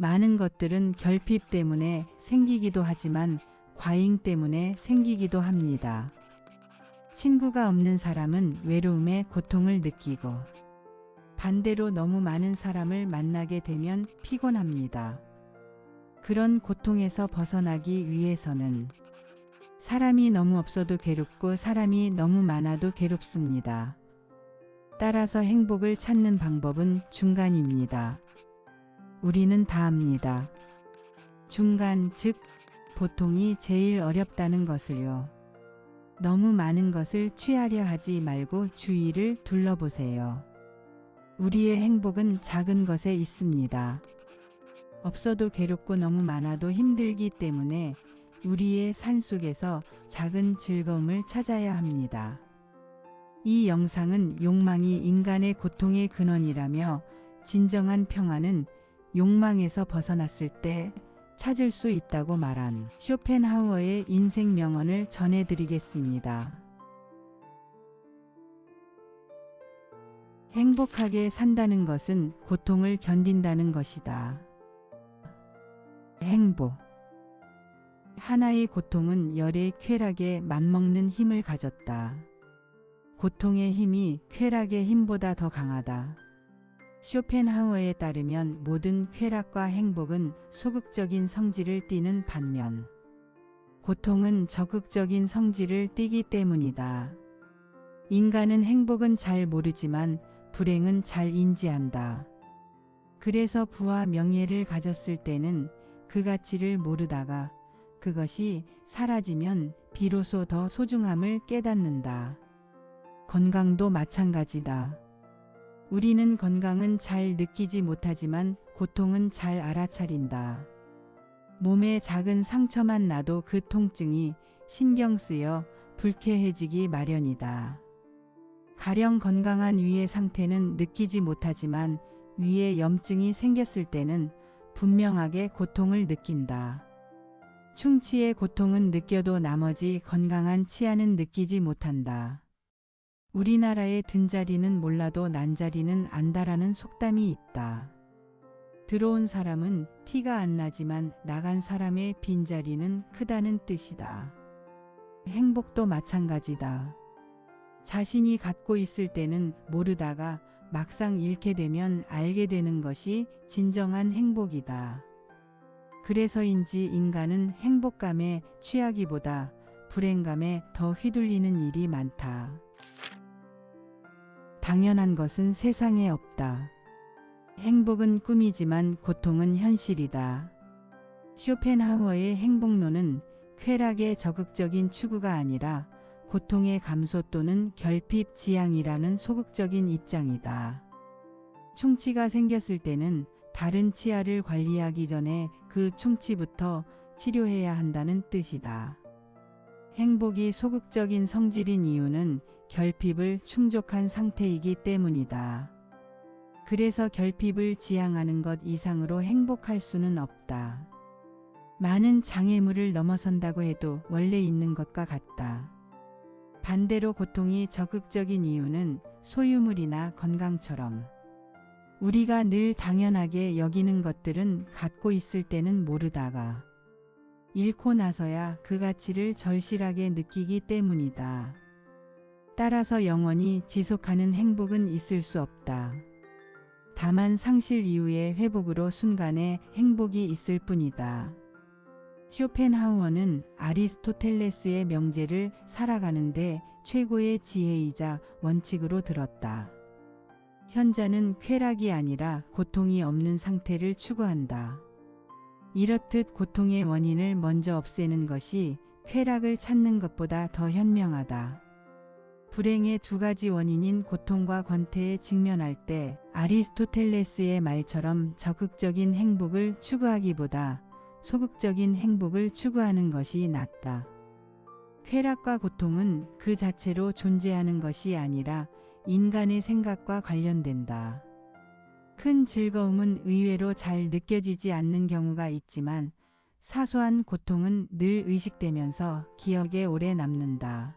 많은 것들은 결핍 때문에 생기기도 하지만 과잉 때문에 생기기도 합니다. 친구가 없는 사람은 외로움에 고통을 느끼고 반대로 너무 많은 사람을 만나게 되면 피곤합니다. 그런 고통에서 벗어나기 위해서는 사람이 너무 없어도 괴롭고 사람이 너무 많아도 괴롭습니다. 따라서 행복을 찾는 방법은 중간입니다. 우리는 다 압니다. 중간, 즉 보통이 제일 어렵다는 것을요. 너무 많은 것을 취하려 하지 말고 주위를 둘러보세요. 우리의 행복은 작은 것에 있습니다. 없어도 괴롭고 너무 많아도 힘들기 때문에 우리의 삶 속에서 작은 즐거움을 찾아야 합니다. 이 영상은 욕망이 인간의 고통의 근원이라며 진정한 평화는 욕망에서 벗어났을 때 찾을 수 있다고 말한 쇼펜하우어의 인생 명언을 전해드리겠습니다. 행복하게 산다는 것은 고통을 견딘다는 것이다. 행복. 하나의 고통은 열의 쾌락에 맞먹는 힘을 가졌다. 고통의 힘이 쾌락의 힘보다 더 강하다. 쇼펜하우어에 따르면 모든 쾌락과 행복은 소극적인 성질을 띠는 반면 고통은 적극적인 성질을 띠기 때문이다. 인간은 행복은 잘 모르지만 불행은 잘 인지한다. 그래서 부와 명예를 가졌을 때는 그 가치를 모르다가 그것이 사라지면 비로소 더 소중함을 깨닫는다. 건강도 마찬가지다. 우리는 건강은 잘 느끼지 못하지만 고통은 잘 알아차린다. 몸에 작은 상처만 나도 그 통증이 신경 쓰여 불쾌해지기 마련이다. 가령 건강한 위의 상태는 느끼지 못하지만 위에 염증이 생겼을 때는 분명하게 고통을 느낀다. 충치의 고통은 느껴도 나머지 건강한 치아는 느끼지 못한다. 우리나라의 든자리는 몰라도 난자리는 안다라는 속담이 있다. 들어온 사람은 티가 안 나지만 나간 사람의 빈자리는 크다는 뜻이다. 행복도 마찬가지다. 자신이 갖고 있을 때는 모르다가 막상 잃게 되면 알게 되는 것이 진정한 행복이다. 그래서인지 인간은 행복감에 취하기보다 불행감에 더 휘둘리는 일이 많다. 당연한 것은 세상에 없다. 행복은 꿈이지만 고통은 현실이다. 쇼펜하우어의 행복론은 쾌락의 적극적인 추구가 아니라 고통의 감소 또는 결핍 지향이라는 소극적인 입장이다. 충치가 생겼을 때는 다른 치아를 관리하기 전에 그 충치부터 치료해야 한다는 뜻이다. 행복이 소극적인 성질인 이유는 결핍을 충족한 상태이기 때문이다. 그래서 결핍을 지향하는 것 이상으로 행복할 수는 없다. 많은 장애물을 넘어선다고 해도 원래 있는 것과 같다. 반대로 고통이 적극적인 이유는 소유물이나 건강처럼 우리가 늘 당연하게 여기는 것들은 갖고 있을 때는 모르다가 잃고 나서야 그 가치를 절실하게 느끼기 때문이다. 따라서 영원히 지속하는 행복은 있을 수 없다. 다만 상실 이후의 회복으로 순간의 행복이 있을 뿐이다. 쇼펜하우어는 아리스토텔레스의 명제를 살아가는데 최고의 지혜이자 원칙으로 들었다. 현자는 쾌락이 아니라 고통이 없는 상태를 추구한다. 이렇듯 고통의 원인을 먼저 없애는 것이 쾌락을 찾는 것보다 더 현명하다. 불행의 두 가지 원인인 고통과 권태에 직면할 때 아리스토텔레스의 말처럼 적극적인 행복을 추구하기보다 소극적인 행복을 추구하는 것이 낫다. 쾌락과 고통은 그 자체로 존재하는 것이 아니라 인간의 생각과 관련된다. 큰 즐거움은 의외로 잘 느껴지지 않는 경우가 있지만 사소한 고통은 늘 의식되면서 기억에 오래 남는다.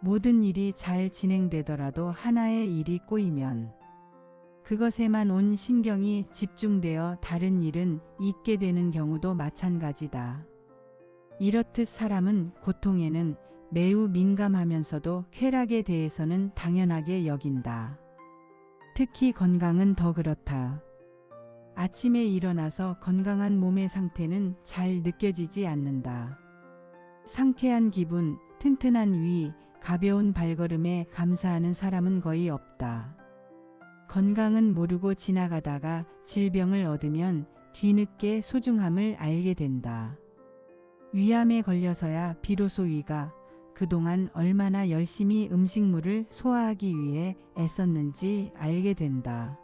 모든 일이 잘 진행되더라도 하나의 일이 꼬이면 그것에만 온 신경이 집중되어 다른 일은 잊게 되는 경우도 마찬가지다. 이렇듯 사람은 고통에는 매우 민감하면서도 쾌락에 대해서는 당연하게 여긴다. 특히 건강은 더 그렇다. 아침에 일어나서 건강한 몸의 상태는 잘 느껴지지 않는다. 상쾌한 기분, 튼튼한 위, 가벼운 발걸음에 감사하는 사람은 거의 없다. 건강은 모르고 지나가다가 질병을 얻으면 뒤늦게 소중함을 알게 된다. 위암에 걸려서야 비로소 위가 그동안 얼마나 열심히 음식물을 소화하기 위해 애썼는지 알게 된다.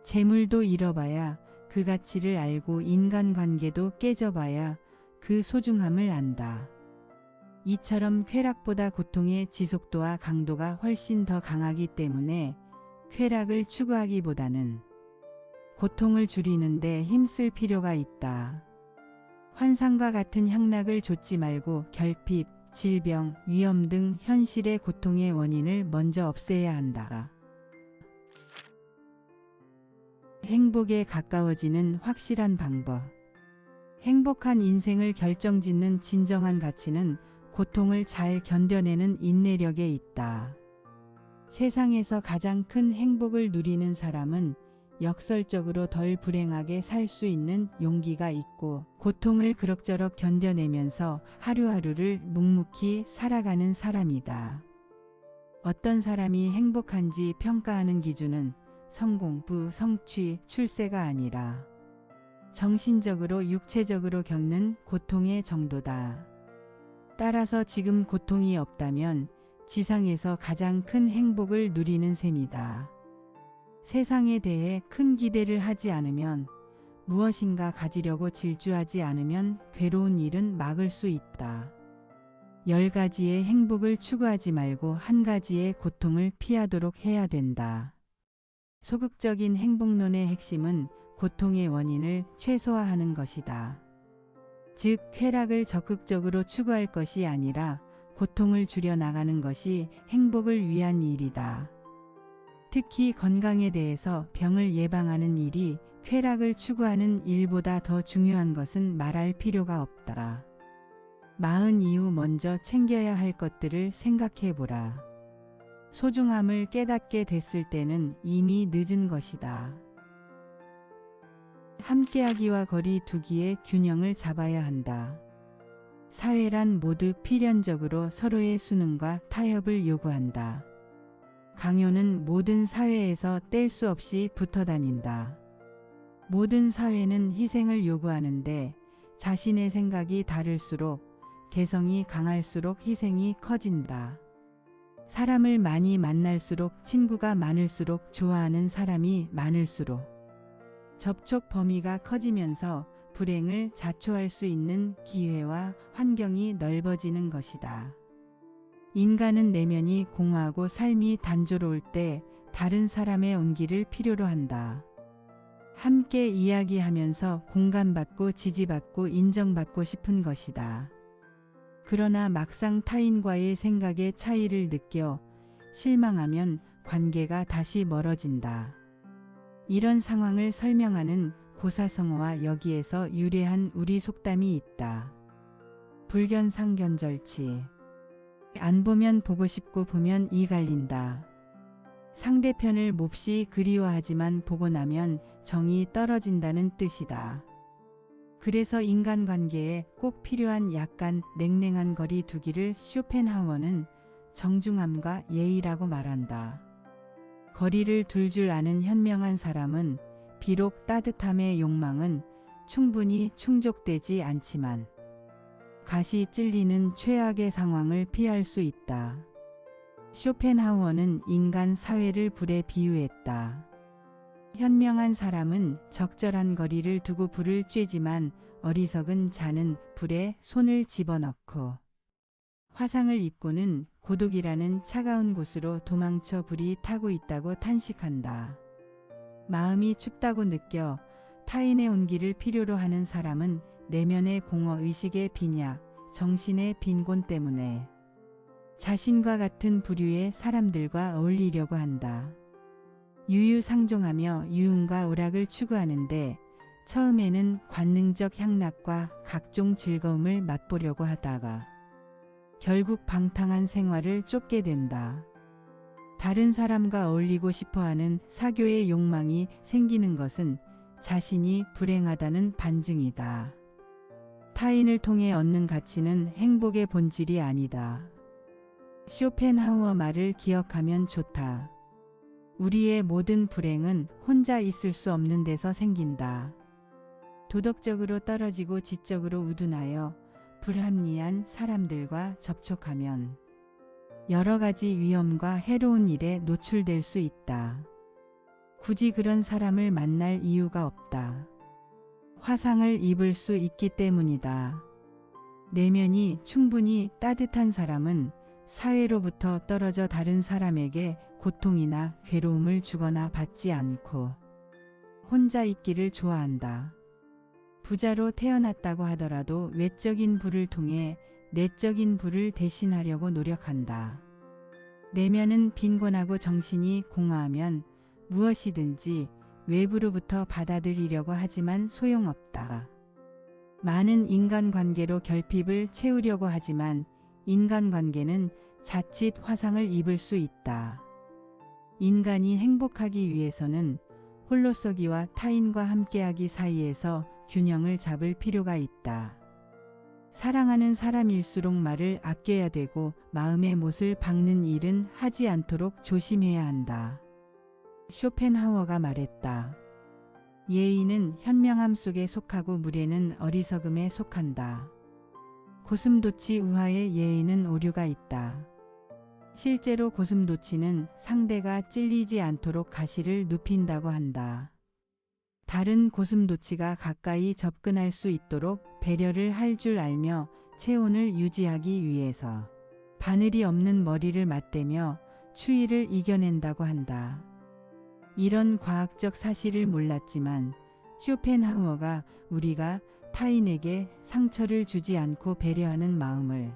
재물도 잃어봐야 그 가치를 알고 인간관계도 깨져봐야 그 소중함을 안다. 이처럼 쾌락보다 고통의 지속도와 강도가 훨씬 더 강하기 때문에 쾌락을 추구하기보다는 고통을 줄이는 데 힘쓸 필요가 있다. 환상과 같은 향락을 좇지 말고 결핍, 질병, 위험 등 현실의 고통의 원인을 먼저 없애야 한다. 행복에 가까워지는 확실한 방법. 행복한 인생을 결정짓는 진정한 가치는 고통을 잘 견뎌내는 인내력에 있다. 세상에서 가장 큰 행복을 누리는 사람은 역설적으로 덜 불행하게 살 수 있는 용기가 있고 고통을 그럭저럭 견뎌내면서 하루하루를 묵묵히 살아가는 사람이다. 어떤 사람이 행복한지 평가하는 기준은 성공, 부, 성취, 출세가 아니라 정신적으로 육체적으로 겪는 고통의 정도다. 따라서 지금 고통이 없다면 지상에서 가장 큰 행복을 누리는 셈이다. 세상에 대해 큰 기대를 하지 않으면 무엇인가 가지려고 질주하지 않으면 괴로운 일은 막을 수 있다. 10가지의 행복을 추구하지 말고 한 가지의 고통을 피하도록 해야 된다. 소극적인 행복론의 핵심은 고통의 원인을 최소화하는 것이다. 즉, 쾌락을 적극적으로 추구할 것이 아니라 고통을 줄여나가는 것이 행복을 위한 일이다. 특히 건강에 대해서 병을 예방하는 일이 쾌락을 추구하는 일보다 더 중요한 것은 말할 필요가 없다. 마흔 이후 먼저 챙겨야 할 것들을 생각해보라. 소중함을 깨닫게 됐을 때는 이미 늦은 것이다. 함께하기와 거리 두기의 균형을 잡아야 한다. 사회란 모두 필연적으로 서로의 순응과 타협을 요구한다. 강요는 모든 사회에서 뗄 수 없이 붙어 다닌다. 모든 사회는 희생을 요구하는데 자신의 생각이 다를수록 개성이 강할수록 희생이 커진다. 사람을 많이 만날수록 친구가 많을수록 좋아하는 사람이 많을수록 접촉 범위가 커지면서 불행을 자초할 수 있는 기회와 환경이 넓어지는 것이다. 인간은 내면이 공허하고 삶이 단조로울 때 다른 사람의 온기를 필요로 한다. 함께 이야기하면서 공감받고 지지받고 인정받고 싶은 것이다. 그러나 막상 타인과의 생각의 차이를 느껴 실망하면 관계가 다시 멀어진다. 이런 상황을 설명하는 고사성어와 여기에서 유래한 우리 속담이 있다. 불견상견절치. 안 보면 보고 싶고 보면 이 갈린다. 상대편을 몹시 그리워하지만 보고 나면 정이 떨어진다는 뜻이다. 그래서 인간관계에 꼭 필요한 약간 냉랭한 거리 두기를 쇼펜하우어는 정중함과 예의라고 말한다. 거리를 둘 줄 아는 현명한 사람은 비록 따뜻함의 욕망은 충분히 충족되지 않지만 가시 찔리는 최악의 상황을 피할 수 있다. 쇼펜하우어는 인간 사회를 불에 비유했다. 현명한 사람은 적절한 거리를 두고 불을 쬐지만 어리석은 자는 불에 손을 집어넣고 화상을 입고는 고독이라는 차가운 곳으로 도망쳐 불이 타고 있다고 탄식한다. 마음이 춥다고 느껴 타인의 온기를 필요로 하는 사람은 내면의 공허의식의 빈약, 정신의 빈곤 때문에 자신과 같은 부류의 사람들과 어울리려고 한다. 유유상종하며 유흥과 오락을 추구하는데 처음에는 관능적 향락과 각종 즐거움을 맛보려고 하다가 결국 방탕한 생활을 쫓게 된다. 다른 사람과 어울리고 싶어하는 사교의 욕망이 생기는 것은 자신이 불행하다는 반증이다. 타인을 통해 얻는 가치는 행복의 본질이 아니다. 쇼펜하우어 말을 기억하면 좋다. 우리의 모든 불행은 혼자 있을 수 없는 데서 생긴다. 도덕적으로 떨어지고 지적으로 우둔하여 불합리한 사람들과 접촉하면 여러 가지 위험과 해로운 일에 노출될 수 있다. 굳이 그런 사람을 만날 이유가 없다. 화상을 입을 수 있기 때문이다. 내면이 충분히 따뜻한 사람은 사회로부터 떨어져 다른 사람에게 고통이나 괴로움을 주거나 받지 않고 혼자 있기를 좋아한다. 부자로 태어났다고 하더라도 외적인 부를 통해 내적인 부를 대신하려고 노력한다. 내면은 빈곤하고 정신이 공허하면 무엇이든지 외부로부터 받아들이려고 하지만 소용없다. 많은 인간관계로 결핍을 채우려고 하지만 인간관계는 자칫 화상을 입을 수 있다. 인간이 행복하기 위해서는 홀로서기와 타인과 함께하기 사이에서 균형을 잡을 필요가 있다. 사랑하는 사람일수록 말을 아껴야 되고 마음의 못을 박는 일은 하지 않도록 조심해야 한다. 쇼펜하우어가 말했다. 예의는 현명함 속에 속하고 무례는 어리석음에 속한다. 고슴도치 우화의 예의는 오류가 있다. 실제로 고슴도치는 상대가 찔리지 않도록 가시를 눕힌다고 한다. 다른 고슴도치가 가까이 접근할 수 있도록 배려를 할 줄 알며 체온을 유지하기 위해서 바늘이 없는 머리를 맞대며 추위를 이겨낸다고 한다. 이런 과학적 사실을 몰랐지만 쇼펜하우어가 우리가 타인에게 상처를 주지 않고 배려하는 마음을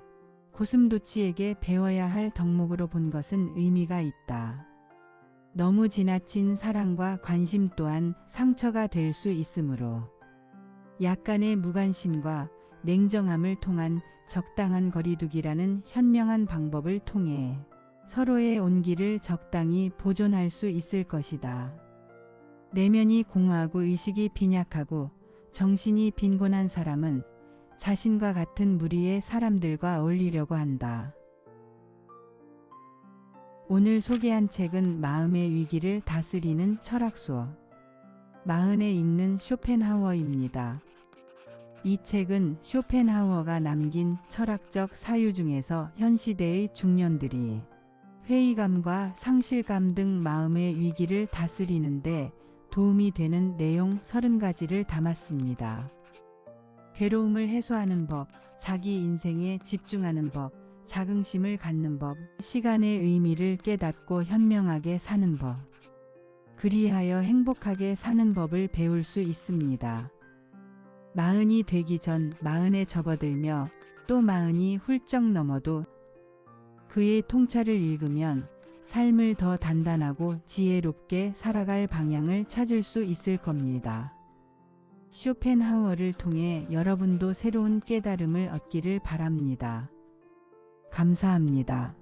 고슴도치에게 배워야 할 덕목으로 본 것은 의미가 있다. 너무 지나친 사랑과 관심 또한 상처가 될 수 있으므로 약간의 무관심과 냉정함을 통한 적당한 거리두기라는 현명한 방법을 통해 서로의 온기를 적당히 보존할 수 있을 것이다. 내면이 공허하고 의식이 빈약하고 정신이 빈곤한 사람은 자신과 같은 무리의 사람들과 어울리려고 한다. 오늘 소개한 책은 마음의 위기를 다스리는 철학수어 마흔에 읽는 쇼펜하우어입니다. 이 책은 쇼펜하우어가 남긴 철학적 사유 중에서 현 시대의 중년들이 회의감과 상실감 등 마음의 위기를 다스리는데 도움이 되는 내용 30가지를 담았습니다. 괴로움을 해소하는 법, 자기 인생에 집중하는 법, 자긍심을 갖는 법, 시간의 의미를 깨닫고 현명하게 사는 법, 그리하여 행복하게 사는 법을 배울 수 있습니다. 40이 되기 전 40에 접어들며 또 40이 훌쩍 넘어도 그의 통찰을 읽으면 삶을 더 단단하고 지혜롭게 살아갈 방향을 찾을 수 있을 겁니다. 쇼펜하우어를 통해 여러분도 새로운 깨달음을 얻기를 바랍니다. 감사합니다.